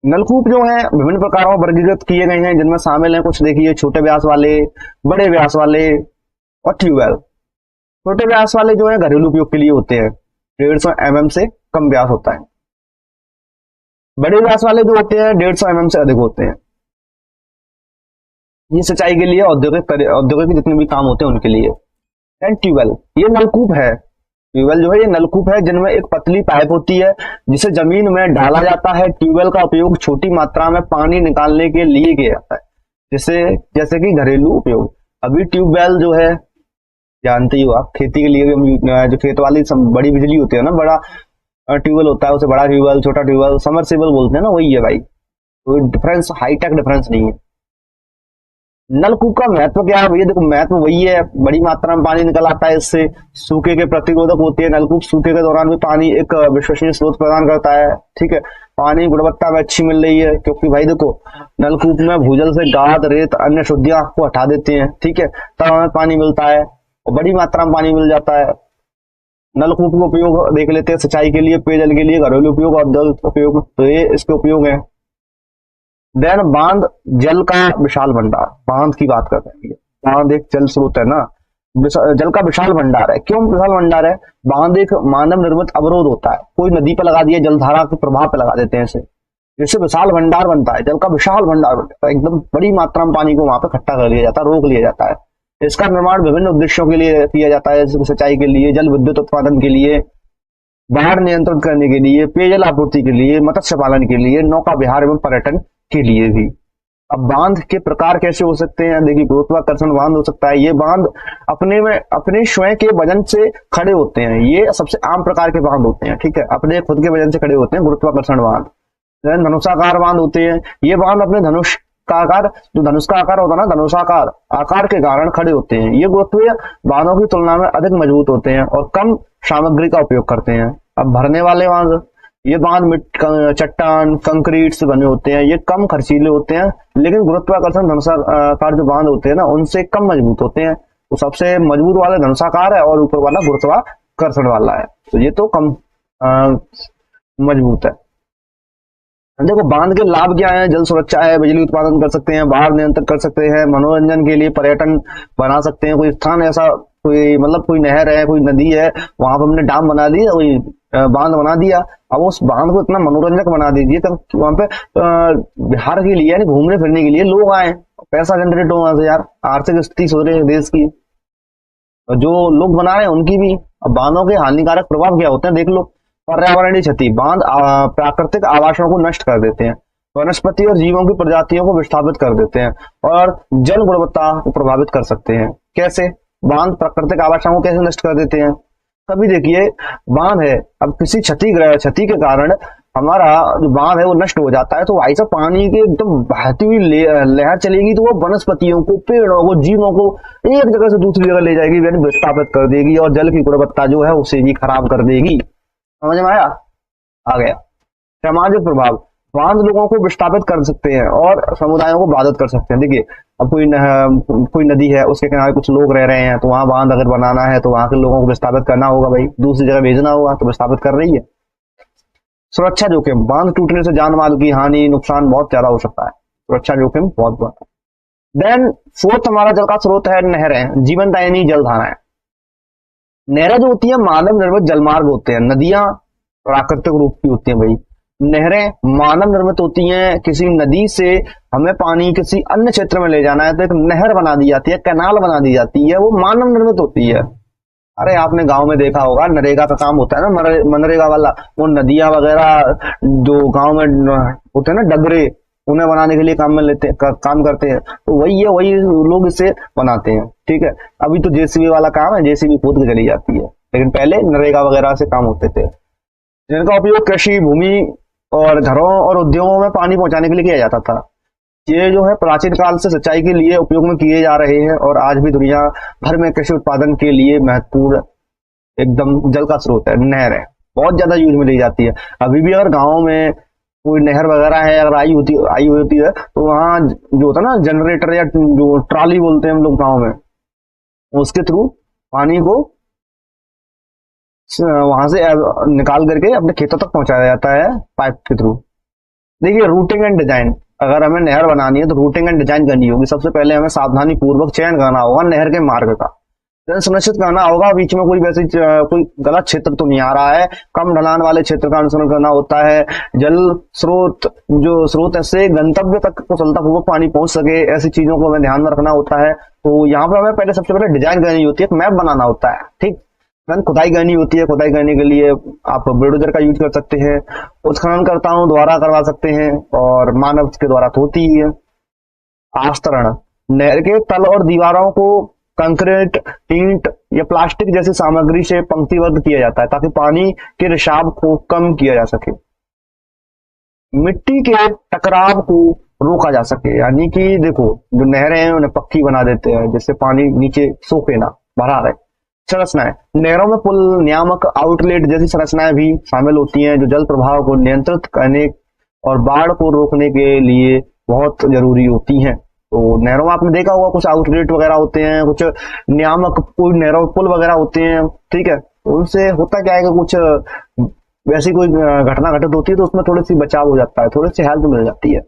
नलकूप जो है विभिन्न प्रकारों में वर्गीकृत किए गए हैं, जिनमें शामिल है कुछ, देखिए, छोटे व्यास वाले, बड़े व्यास वाले और ट्यूबवेल। छोटे व्यास वाले जो है घरेलू उपयोग के लिए होते हैं, 150 mm से कम व्यास होता है। बड़े व्यास वाले जो होते हैं 150 mm से अधिक होते हैं। ये सिंचाई के लिए, औद्योगिक जितने भी काम होते हैं उनके लिए। एंड ट्यूबवेल, ये नलकूप है। ट्यूबवेल जो है ये नलकूप है जिनमें एक पतली पाइप होती है जिसे जमीन में डाला जाता है। ट्यूबवेल का उपयोग छोटी मात्रा में पानी निकालने के लिए किया जाता है, जैसे कि घरेलू उपयोग। अभी ट्यूबवेल जो है जानते ही हो आप, खेती के लिए भी हम जो खेत वाली बड़ी बिजली होती है ना, बड़ा ट्यूबवेल होता है, उसे बड़ा ट्यूबवेल, छोटा ट्यूबवेल, समरसेबल बोलते हैं ना, वही है भाई। कोई डिफरेंस, हाईटेक डिफरेंस नहीं है। नलकूप का महत्व क्या है भैया? देखो महत्व वही है, बड़ी मात्रा में पानी निकल आता है इससे, सूखे के प्रतिरोधक होती है नलकूप, सूखे के दौरान भी पानी एक विश्वसनीय स्रोत प्रदान करता है। ठीक है, पानी गुणवत्ता में अच्छी मिल रही है, क्योंकि भाई देखो नलकूप में भूजल से गाद, रेत, अन्य शुद्धियां को हटा देते हैं। ठीक है, तब हमें पानी मिलता है और बड़ी मात्रा में पानी मिल जाता है। नलकूप का उपयोग देख लेते हैं सिंचाई के लिए, पेयजल के लिए, घरेलू उपयोग, औद्योगिक उपयोग, तो ये इसके उपयोग है। देन बांध, जल का विशाल भंडार। बांध की बात करते हैं, बांध एक जल स्रोत है ना, जल का विशाल भंडार है। क्यों विशाल भंडार है? बांध एक मानव निर्मित अवरोध होता है, कोई नदी पर लगा दिया, जलधारा के प्रभाव पे लगा देते हैं इसे, जिससे विशाल भंडार बनता है, जल का विशाल भंडार बनता है। एकदम बड़ी मात्रा में पानी को वहां पे इकट्ठा कर लिया जाता है, रोक लिया जाता है। इसका निर्माण विभिन्न उद्देश्यों के लिए किया जाता है, जैसे सिंचाई के लिए, जल विद्युत उत्पादन के लिए, बाढ़ नियंत्रण करने के लिए, पेयजल आपूर्ति के लिए, मत्स्य पालन के लिए, नौका विहार एवं पर्यटन के लिए भी। अब बांध के प्रकार कैसे हो सकते हैं? देखिए, गुरुत्वाकर्षण बांध हो सकता है। ये बांध अपने स्वयं के वजन से खड़े होते हैं, ये सबसे आम प्रकार के बांध होते हैं। ठीक है, अपने खुद के वजन से खड़े होते हैं, गुरुत्वाकर्षण बांध। धनुषाकार बांध होते हैं, ये बांध अपने धनुष का आकार, जो धनुष का आकार होता है ना, धनुषाकार आकार के कारण खड़े होते हैं। ये गुरुत्वीय बांधों की तुलना में अधिक मजबूत होते हैं और कम सामग्री का उपयोग करते हैं। अब भरने वाले बांध, ये बांध चट्टान, कंक्रीट से बने होते हैं, ये कम खर्चीले होते हैं, लेकिन गुरुत्वाकर्षण धनुषाकार जो बांध होते हैं ना, उनसे कम मजबूत होते हैं। तो सबसे मजबूत वाला धनुषाकार है और ऊपर वाला गुरुत्वाकर्षण वाला है, तो ये तो कम मजबूत है। देखो बांध के लाभ क्या है? जल सुरक्षा है, बिजली उत्पादन कर सकते हैं, बाढ़ नियंत्रण कर सकते हैं, मनोरंजन के लिए पर्यटन बना सकते हैं। कोई स्थान ऐसा, कोई मतलब कोई नहर है, कोई नदी है, वहां पर हमने डैम बना दिया, कोई बांध बना दिया, अब उस बांध को इतना मनोरंजक बना दीजिए तब वहां पे बिहार के लिए, यानी घूमने फिरने के लिए लोग आए, पैसा जनरेट हो वहां से यार, आर्थिक स्थिति सुधरे है देश की, और जो लोग बना रहे हैं उनकी भी। अब बांधों के हानिकारक प्रभाव क्या होते हैं देख लो। पर्यावरणीय क्षति, बांध प्राकृतिक आवासों को नष्ट कर देते हैं, वनस्पति और जीवों की प्रजातियों को विस्थापित कर देते हैं और जल गुणवत्ता को प्रभावित कर सकते हैं। कैसे? बांध प्राकृतिक आवासों को कैसे नष्ट कर देते हैं? कभी देखिए बांध है, अब किसी क्षति के कारण हमारा जो बांध है वो नष्ट हो जाता है, तो ऐसा पानी की एकदम बहती हुई लहर चलेगी, तो वो वनस्पतियों को, पेड़ों को, जीवों को एक जगह से दूसरी जगह ले जाएगी, यानी विस्थापित कर देगी और जल की गुणवत्ता जो है उसे भी खराब कर देगी। समझ में आया? आ गया। सामाजिक प्रभाव, बांध लोगों को विस्थापित कर सकते हैं और समुदायों को बाधित कर सकते हैं। देखिए अब कोई नदी है, उसके किनारे कुछ लोग रह रहे हैं, तो वहां बांध अगर बनाना है तो वहां के लोगों को विस्थापित करना होगा, भाई दूसरी जगह भेजना होगा, तो विस्थापित कर रही है। सुरक्षा जोखिम, बांध टूटने से जान माल की हानि, नुकसान बहुत ज्यादा हो सकता है, सुरक्षा जोखिम बहुत बड़ा। देन फोर्थ हमारा जल का स्रोत है नहरें, जीवनदायिनी जलधाराएं। नहरें जो होती है मानव निर्मित जलमार्ग होते हैं, नदियां प्राकृतिक रूप की होती हैं भाई, नहरें मानव निर्मित होती हैं। किसी नदी से हमें पानी किसी अन्य क्षेत्र में ले जाना है तो एक नहर बना दी जाती है, कैनाल बना दी जाती है, वो मानव निर्मित होती है। अरे आपने गांव में देखा होगा, नरेगा का काम होता है ना, मनरेगा वाला, वो नदियां वगैरह जो गांव में होते हैं ना, डगरे, उन्हें बनाने के लिए काम करते हैं, तो वही लोग इसे बनाते हैं। ठीक है, अभी तो जेसीबी वाला काम है, जेसीबी खोद के चली जाती है, लेकिन पहले नरेगा वगैरह से काम होते थे, जिनका उपयोग कृषि भूमि और घरों और उद्योगों में पानी पहुंचाने के लिए किया जाता था। ये जो है प्राचीन काल से सिंचाई के लिए उपयोग में किए जा रहे हैं और आज भी दुनिया भर में कृषि उत्पादन के लिए महत्वपूर्ण एकदम जल का स्रोत है। नहर है, बहुत ज्यादा यूज में ली जाती है। अभी भी अगर गाँव में कोई नहर वगैरह है अगर आई होती है तो वहां जो होता है ना जनरेटर या जो ट्रॉली बोलते हैं हम लोग गाँव में, उसके थ्रू पानी को वहां से निकाल करके अपने खेतों तक पहुंचाया जाता है पाइप के थ्रू। देखिए रूटिंग एंड डिजाइन, अगर हमें नहर बनानी है तो रूटिंग एंड डिजाइन करनी होगी। सबसे पहले हमें सावधानी पूर्वक चयन करना होगा नहर के मार्ग का, सुनिश्चित करना होगा बीच में कोई गलत क्षेत्र तो नहीं आ रहा है, कम ढलान वाले क्षेत्र का अनुसरण करना होता है, जल स्रोत से गंतव्य तक कुशलतापूर्वक पानी पहुंच सके, ऐसी चीजों को हमें ध्यान में रखना होता है। तो यहाँ पर हमें सबसे पहले डिजाइन करनी होती है, एक मैप बनाना होता है। ठीक, खुदाई करनी होती है, खुदाई करने के लिए आप बुलडोजर का यूज कर सकते हैं, उत्खननकर्ताओं द्वारा करवा सकते हैं और मानव के द्वारा तो होती ही है। आस्तरण, नहर के तल और दीवारों को कंक्रीट, ईंट या प्लास्टिक जैसी सामग्री से पंक्तिबद्ध किया जाता है ताकि पानी के रिसाव को कम किया जा सके। मिट्टी के टकराव को रोका जा सके। यानी कि देखो, जो नहरें हैं उन्हें पक्की बना देते हैं जिससे पानी नीचे सोखे ना, भरा रहे। संरचनाएं, नहरों में पुल, नियामक, आउटलेट जैसी संरचनाएं भी शामिल होती हैं जो जल प्रवाह को नियंत्रित करने और बाढ़ को रोकने के लिए बहुत जरूरी होती हैं। तो नहरों में आपने देखा होगा कुछ आउटलेट वगैरह होते हैं, कुछ नियामक, कोई नहरों पुल वगैरह होते हैं, ठीक है। तो उनसे होता क्या है कि कुछ वैसी कोई घटना घटित होती है तो उसमें थोड़ी सी बचाव हो जाता है, थोड़ी सी हेल्प मिल जाती है।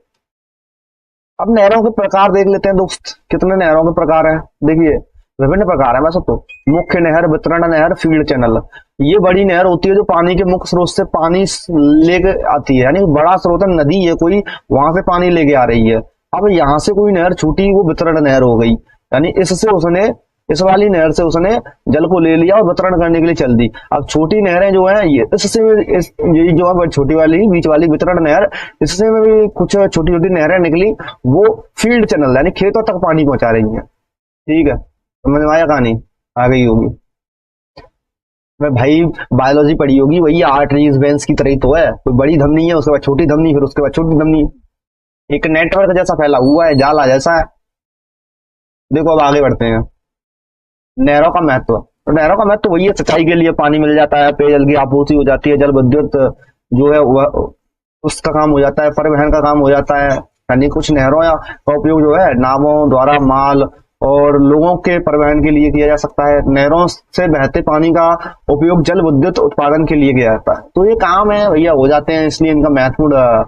अब नहरों के प्रकार देख लेते हैं दोस्त, कितने नहरों के प्रकार हैं। देखिए, विभिन्न प्रकार है वैसे तो। मुख्य नहर, वितरण नहर, फील्ड चैनल। ये बड़ी नहर होती है जो पानी के मुख्य स्रोत से पानी लेके आती है, यानी बड़ा स्रोत है, नदी है कोई, वहां से पानी लेके आ रही है। अब यहाँ से कोई नहर छूटी, वो वितरण नहर हो गई, यानी इससे उसने, इस वाली नहर से उसने जल को ले लिया और वितरण करने के लिए चल दी। अब छोटी नहरें जो है, ये इससे ये जो है छोटी वाली, बीच वाली वितरण नहर, इससे में भी कुछ छोटी छोटी नहरें निकली, वो फील्ड चैनल यानी खेतों तक पानी पहुंचा रही है। ठीक है, समझ में आया कहानी? आ गई होगी। मैं भाई बायोलॉजी पढ़ी होगी, वही आर्टरीज वेंस की तरह ही तो है। कोई बड़ी धमनी है, उसके बाद छोटी धमनी, फिर उसके बाद छोटी धमनी, एक नेटवर्क जैसा फैला हुआ है, जाला जैसा है। देखो अब आगे बढ़ते हैं। नहरों का महत्व, तो नहरों का महत्व वही है, सिंचाई के लिए पानी मिल जाता है, पेयजल की आपूर्ति हो जाती है, जल विद्युत जो है वह उसका काम हो जाता है, परिवहन का काम हो जाता है। यानी कुछ नहरों का उपयोग जो है नावों द्वारा माल और लोगों के परिवहन के लिए किया जा सकता है। नहरों से बहते पानी का उपयोग जल विद्युत उत्पादन के लिए किया जाता है। तो ये काम है भैया, हो जाते हैं, इसलिए इनका महत्वपूर्ण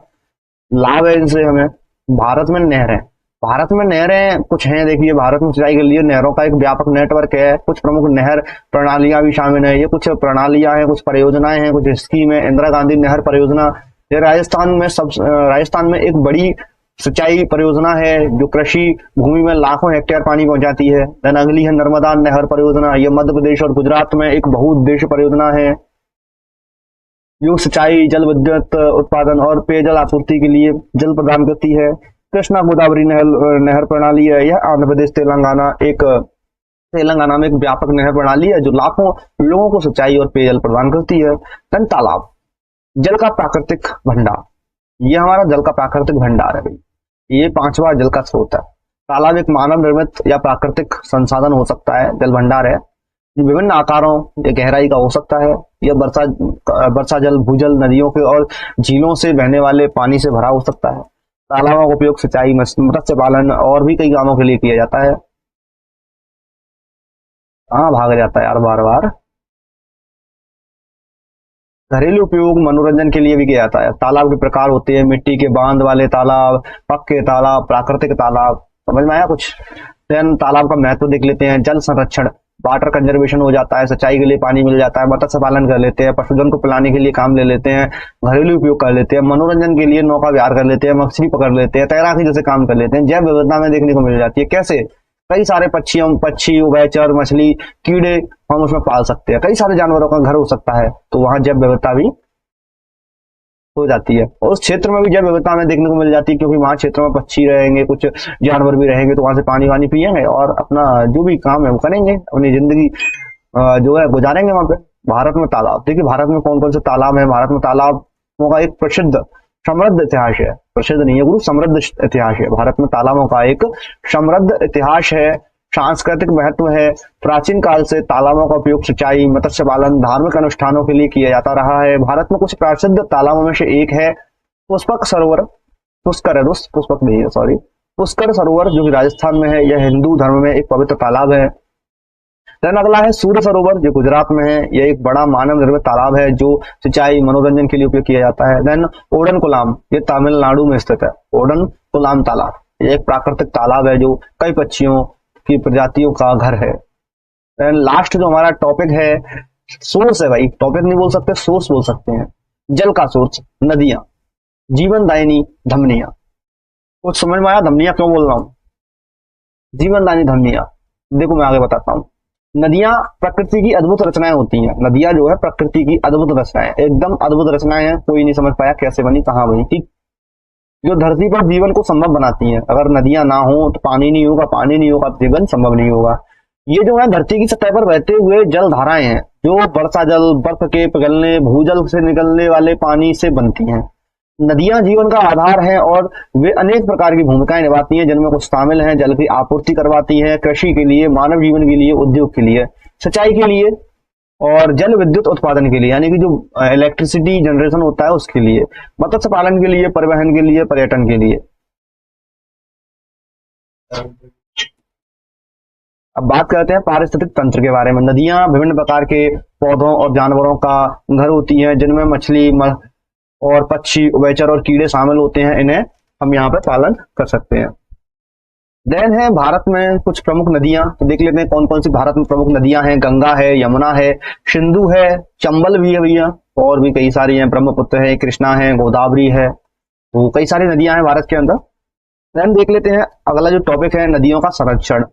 लाभ है इनसे हमें। भारत में नहरें, भारत में नहरें कुछ हैं, देखिए, भारत में सिंचाई के लिए नहरों का एक व्यापक नेटवर्क है। कुछ प्रमुख नहर प्रणालियां भी शामिल है। ये कुछ प्रणालियां हैं, कुछ परियोजनाएं हैं, कुछ स्कीम है। इंदिरा गांधी नहर परियोजना, ये राजस्थान में एक बड़ी सिंचाई परियोजना है जो कृषि भूमि में लाखों हेक्टेयर पानी पहुंचाती है। देन अगली है नर्मदा नहर परियोजना, ये मध्य प्रदेश और गुजरात में एक बहुउद्देश्य परियोजना है जो सिंचाई, जल विद्युत उत्पादन और पेयजल आपूर्ति के लिए जल प्रदान करती है। कृष्णा गोदावरी नहर प्रणाली है, यह आंध्र प्रदेश तेलंगाना में एक व्यापक नहर प्रणाली है जो लाखों लोगों को सिंचाई और पेयजल प्रदान करती है। देन तालाब, जल का प्राकृतिक भंडार, ये हमारा जल का प्राकृतिक भंडार है भाई, ये पांचवा जल का स्रोत है। तालाब एक मानव निर्मित या प्राकृतिक संसाधन हो सकता है, जल भंडार है, विभिन्न आकारों या गहराई का हो सकता है। यह वर्षा जल, भूजल, नदियों के और झीलों से बहने वाले पानी से भरा हो सकता है। तालाबों का उपयोग सिंचाई, मत्स्य पालन और भी कई कामों के लिए किया जाता है। हाँ, भाग जाता है यार बार बार। घरेलू उपयोग, मनोरंजन के लिए भी किया जाता है। तालाब के प्रकार होते हैं, मिट्टी के बांध वाले तालाब, पक्के तालाब, प्राकृतिक तालाब। समझ में आया कुछ? देन तालाब का महत्व देख लेते हैं। जल संरक्षण, वाटर कंजर्वेशन हो जाता है, सिंचाई के लिए पानी मिल जाता है, मत्स्य पालन कर लेते हैं, पशुधन को पिलाने के लिए काम ले लेते हैं, घरेलू उपयोग कर लेते हैं, मनोरंजन के लिए नौका विहार कर लेते हैं, मछली पकड़ लेते हैं, तैराकी जैसे काम कर लेते हैं। जैव विविधता में देखने को मिल जाती है। कैसे? कई सारे पक्षी, उभयचर, मछली, कीड़े हम उसमें पाल सकते हैं। कई सारे जानवरों का घर हो सकता है, तो वहां जैव विविधता भी हो जाती है। और उस क्षेत्र में भी जैव विविधता हमें देखने को मिल जाती है, क्योंकि वहां क्षेत्र में पक्षी रहेंगे, कुछ जानवर भी रहेंगे, तो वहां से पानी वानी पियेंगे और अपना जो भी काम है वो करेंगे, अपनी जिंदगी जो है गुजारेंगे वहां पे। भारत में तालाब, देखिए भारत में कौन कौन से तालाब है। भारत में तालाबों का एक प्रसिद्ध समृद्ध इतिहास है, प्रसिद्ध नहीं है गुरु, समृद्ध इतिहास है। भारत में तालाबों का एक समृद्ध इतिहास है, सांस्कृतिक महत्व है। प्राचीन काल से तालाबों का उपयोग सिंचाई, मत्स्य पालन, धार्मिक अनुष्ठानों के लिए किया जाता रहा है। भारत में कुछ प्रसिद्ध तालाबों में से एक है पुष्कर सरोवर, पुष्कर है दोस्त, पुष्पक नहीं है, सॉरी, पुष्कर सरोवर जो कि राजस्थान में है। यह हिंदू धर्म में एक पवित्र तालाब है। देन अगला है सूर्य सरोवर जो गुजरात में है। यह एक बड़ा मानव निर्मित तालाब है जो सिंचाई, मनोरंजन के लिए उपयोग किया जाता है। देन ओडनकुलाम, ये तमिलनाडु में स्थित है। ओडनकुलाम तालाब, ये एक प्राकृतिक तालाब है जो कई पक्षियों की प्रजातियों का घर है। देन लास्ट जो हमारा टॉपिक है, सोर्स है भाई, टॉपिक नहीं बोल सकते, सोर्स बोल सकते हैं। जल का सोर्स, नदियां, जीवनदायिनी धमनियां। कुछ समझ में आया धमनियां क्यों बोल रहा हूं? जीवनदायिनी धमनियां, देखो मैं आगे बताता हूं। नदियां प्रकृति की अद्भुत रचनाएं होती हैं। नदियां जो है प्रकृति की अद्भुत रचनाएं, एकदम अद्भुत रचनाएं हैं। कोई नहीं समझ पाया कैसे बनी, कहां बनी, ठीक, जो धरती पर जीवन को संभव बनाती हैं। अगर नदियां ना हो तो पानी नहीं होगा, पानी नहीं होगा तो जीवन संभव नहीं होगा। ये जो है धरती की सतह पर बहते हुए जल धाराएं हैं जो वर्षा जल, बर्फ के पिघलने, भूजल से निकलने वाले पानी से बनती हैं। नदियां जीवन का आधार हैं और वे अनेक प्रकार की भूमिकाएं निभाती हैं, जिनमें कुछ शामिल हैं जल की आपूर्ति करवाती हैं, कृषि के लिए, मानव जीवन के लिए, उद्योग के लिए, सिंचाई के लिए और जल विद्युत उत्पादन के लिए, यानी कि जो इलेक्ट्रिसिटी जनरेशन होता है उसके लिए, मत्स्य पालन के लिए, परिवहन के लिए, पर्यटन के लिए। अब बात करते हैं पारिस्थितिक तंत्र के बारे में। नदियां विभिन्न प्रकार के पौधों और जानवरों का घर होती हैं, जिनमें मछली और पक्षी, उभयचर और कीड़े शामिल होते हैं। इन्हें हम यहाँ पे पालन कर सकते हैं। देन है भारत में कुछ प्रमुख नदियां, तो देख लेते हैं कौन कौन सी भारत में प्रमुख नदियां हैं। गंगा है, यमुना है, सिंधु है, चंबल भी है भैया, और भी कई सारी हैं, ब्रह्मपुत्र है, कृष्णा है, गोदावरी है, तो कई सारी नदियां हैं भारत के अंदर। देन देख लेते हैं अगला जो टॉपिक है, नदियों का संरक्षण।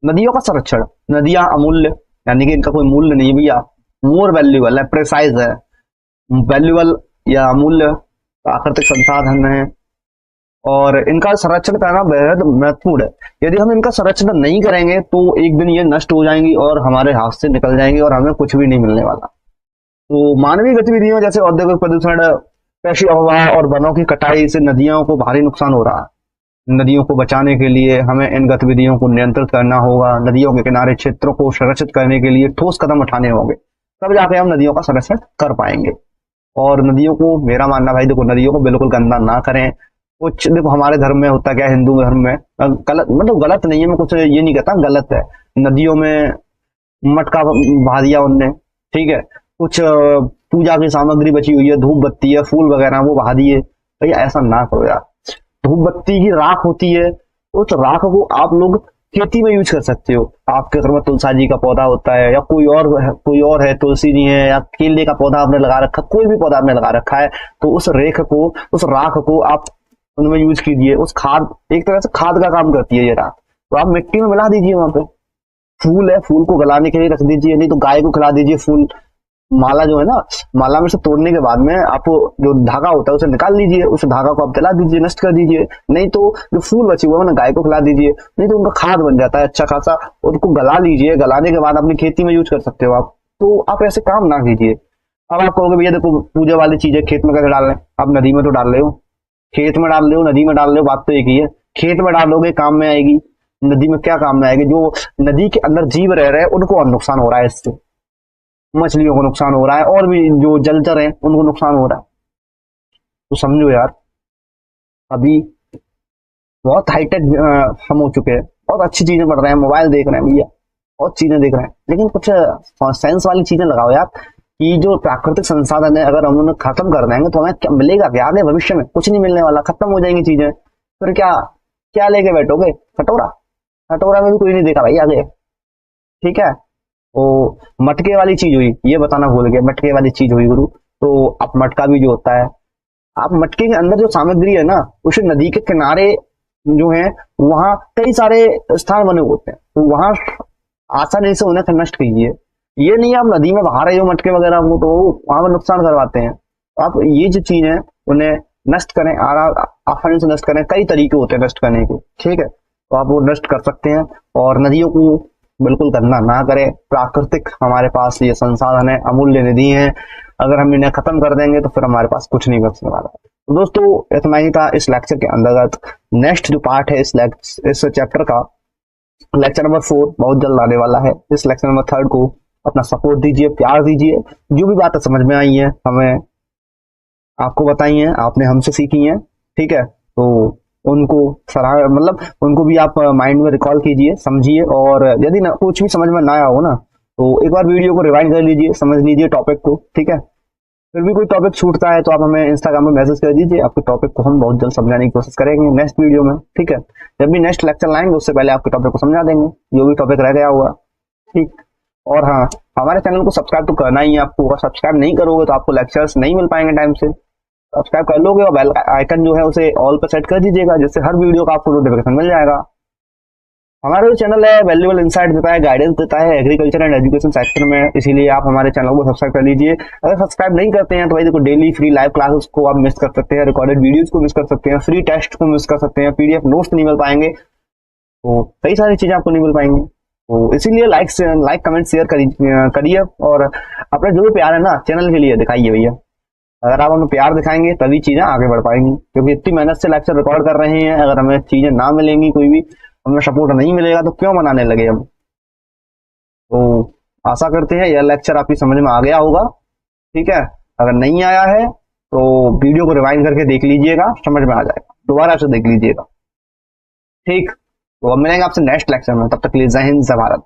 नदियों का संरक्षण, नदियां अमूल्य, यानी कि इनका कोई मूल्य नहीं भैया, मोर वैल्यूबल है, प्रेसाइज है, वैल्यूबल या अमूल्य प्राकृतिक संसाधन है और इनका संरक्षण करना बेहद महत्वपूर्ण है। यदि हम इनका संरक्षण नहीं करेंगे तो एक दिन ये नष्ट हो जाएंगी और हमारे हाथ से निकल जाएंगी और हमें कुछ भी नहीं मिलने वाला। तो मानवीय गतिविधियों जैसे औद्योगिक प्रदूषण, कृषि अववाह और वनों की कटाई से नदियों को भारी नुकसान हो रहा है। नदियों को बचाने के लिए हमें इन गतिविधियों को नियंत्रित करना होगा। नदियों के किनारे क्षेत्रों को संरक्षित करने के लिए ठोस कदम उठाने होंगे, तब जाके हम नदियों का संरक्षण कर पाएंगे। और नदियों को, मेरा मानना भाई देखो, नदियों को बिल्कुल गंदा ना करें। कुछ देखो हमारे धर्म में होता क्या, हिंदू धर्म में गलत, मतलब गलत नहीं है, मैं कुछ ये नहीं कहता गलत है, नदियों में मटका बहा दिया उनने, ठीक है, कुछ पूजा की सामग्री बची हुई है, धूप बत्ती है, फूल वगैरह, वो बहा दिए। भैया ऐसा ना करो यार। धूप बत्ती की राख होती है, उस राख को आप लोग खेती में यूज कर सकते हो। आपके घर में तुलसा जी का पौधा होता है या कोई और है, तुलसी जी है या केले का पौधा आपने लगा रखा, कोई भी पौधा आपने लगा रखा है, तो उस राख को आप उनमें यूज कीजिए। उस खाद, एक तरह से खाद का काम करती है ये राख, तो आप मिट्टी में मिला दीजिए। वहां पे फूल है, फूल को गलाने के लिए रख दीजिए, नहीं तो गाय को खिला दीजिए। फूल माला जो है ना, माला में से तोड़ने के बाद में आप जो धागा होता है उसे निकाल लीजिए, उस धागा को आप जला दीजिए, नष्ट कर दीजिए। नहीं तो जो फूल बचे हुए हैं ना, गाय को खिला दीजिए, नहीं तो उनका खाद बन जाता है अच्छा खासा, उनको गला लीजिए। गलाने के बाद अपनी खेती में यूज कर सकते हो आप। तो आप ऐसे काम ना कीजिए। अब आप कहोगे भैया देखो पूजा वाली चीजें खेत में कैसे डाल रहे हैं, आप नदी में तो डाल रहे हो, खेत में डाल रहे हो, नदी में डाल रहे हो, बात तो एक ही है। खेत में डालोगे काम में आएगी, नदी में क्या काम में आएगी? जो नदी के अंदर जीव रह रहे हैं उनको और नुकसान हो रहा है इससे, मछलियों को नुकसान हो रहा है और भी जो जलचर हैं उनको नुकसान हो रहा है। तो समझो यार, अभी बहुत हाईटेक हम हो चुके हैं, बहुत अच्छी चीजें पढ़ रहे हैं, मोबाइल देख रहे हैं भैया, बहुत चीजें देख रहे हैं, लेकिन कुछ साइंस वाली चीजें लगाओ यार। कि जो प्राकृतिक संसाधन है अगर हम उन्हें खत्म कर देंगे तो हमें क्या मिलेगा? क्या आगे भविष्य में कुछ नहीं मिलने वाला, खत्म हो जाएंगी चीजें। फिर क्या क्या लेके बैठोगे? कटोरा? कटोरा में भी कोई नहीं देखा भाई आगे, ठीक है। तो मटके वाली चीज हुई, ये बताना भूल गया, मटके वाली चीज हुई गुरु। तो अब मटका भी जो होता है, आप मटके के अंदर जो सामग्री है ना, उसे नदी के किनारे जो है वहां कई सारे स्थान बने होते हैं, तो वहां आसानी से उन्हें नष्ट कीजिए। ये नहीं आप नदी में बहा रहे हो मटके वगैरह को, तो वहां पर नुकसान करवाते हैं। तो आप ये जो चीज है उन्हें नष्ट करें, आसानी से नष्ट करें। कई तरीके होते हैं नष्ट करने के, ठीक है, तो आप वो नष्ट कर सकते हैं। और नदियों को बिल्कुल गंदा ना करें। प्राकृतिक हमारे पास ये संसाधन है, अमूल्य निधि है, अगर हम इन्हें खत्म कर देंगे तो फिर हमारे पास कुछ नहीं बचने वाला। तो दोस्तों इतना ही था इस लेक्चर के अंतर्गत। नेक्स्ट जो पार्ट है इस चैप्टर का, लेक्चर नंबर 4 बहुत जल्द आने वाला है। इस लेक्चर नंबर 3 को अपना सपोर्ट दीजिए, प्यार दीजिए। जो भी बातें समझ में आई है हमें आपको बताई है, आपने हमसे सीखी है, ठीक है, तो उनको मतलब उनको भी आप माइंड में रिकॉल कीजिए, समझिए। और यदि ना कुछ भी समझ में ना आया हो ना, तो एक बार वीडियो को रिवाइंड कर लीजिए, समझ लीजिए टॉपिक को, ठीक है। फिर भी कोई टॉपिक छूटता है तो आप हमें इंस्टाग्राम में मैसेज कर दीजिए, आपके टॉपिक को हम बहुत जल्द समझाने की कोशिश करेंगे नेक्स्ट वीडियो में, ठीक है। जब भी नेक्स्ट लेक्चर लाएंगे उससे पहले आपके टॉपिक को समझा देंगे, जो भी टॉपिक रह गया होगा, ठीक। और हाँ, हमारे चैनल को सब्सक्राइब तो करना ही है आपको। अगर सब्सक्राइब नहीं करोगे तो आपको लेक्चर्स नहीं मिल पाएंगे टाइम से। सब्सक्राइब कर लोगे और बेल आइकन जो है उसे ऑल पर सेट कर दीजिएगा, जिससे हर वीडियो का आपको नोटिफिकेशन मिल जाएगा। हमारा जो चैनल है वैल्यूएबल इंसाइट देता है, गाइडेंस देता है एग्रीकल्चर एंड एजुकेशन सेक्टर में, इसीलिए आप हमारे चैनल को सब्सक्राइब कर लीजिए। अगर सब्सक्राइब नहीं करते हैं तो भाई देखो, डेली फ्री लाइव क्लासेस को आप मिस कर सकते हैं, रिकॉर्डेड वीडियोस को मिस कर सकते हैं, फ्री टेस्ट को मिस कर सकते हैं, पीडीएफ नोट्स नहीं मिल पाएंगे, तो कई सारी चीजें आपको नहीं मिल पाएंगी। तो इसीलिए लाइक कमेंट शेयर करिए और अपना जो भी प्यार है ना चैनल के लिए दिखाइए भैया। अगर आप हमें प्यार दिखाएंगे तभी चीजें आगे बढ़ पाएंगी, क्योंकि इतनी मेहनत से लेक्चर रिकॉर्ड कर रहे हैं, अगर हमें चीजें ना मिलेंगी, कोई भी हमें सपोर्ट नहीं मिलेगा तो क्यों बनाने लगे हम। तो आशा करते हैं यह लेक्चर आपकी समझ में आ गया होगा। ठीक है, अगर नहीं आया है तो वीडियो को रिवाइंड करके देख लीजिएगा, समझ में आ जाएगा, दोबारा से देख लीजिएगा। ठीक, तो अब मिलेंगे आपसे नेक्स्ट लेक्चर में, तब तक के लिए जय हिंद जय भारत।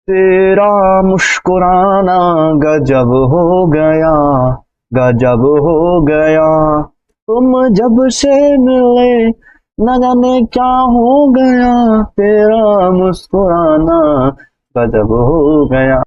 तेरा मुस्कुराना गजब हो गया, गजब हो गया, तुम जब से मिले न जाने क्या हो गया, तेरा मुस्कुराना गजब हो गया।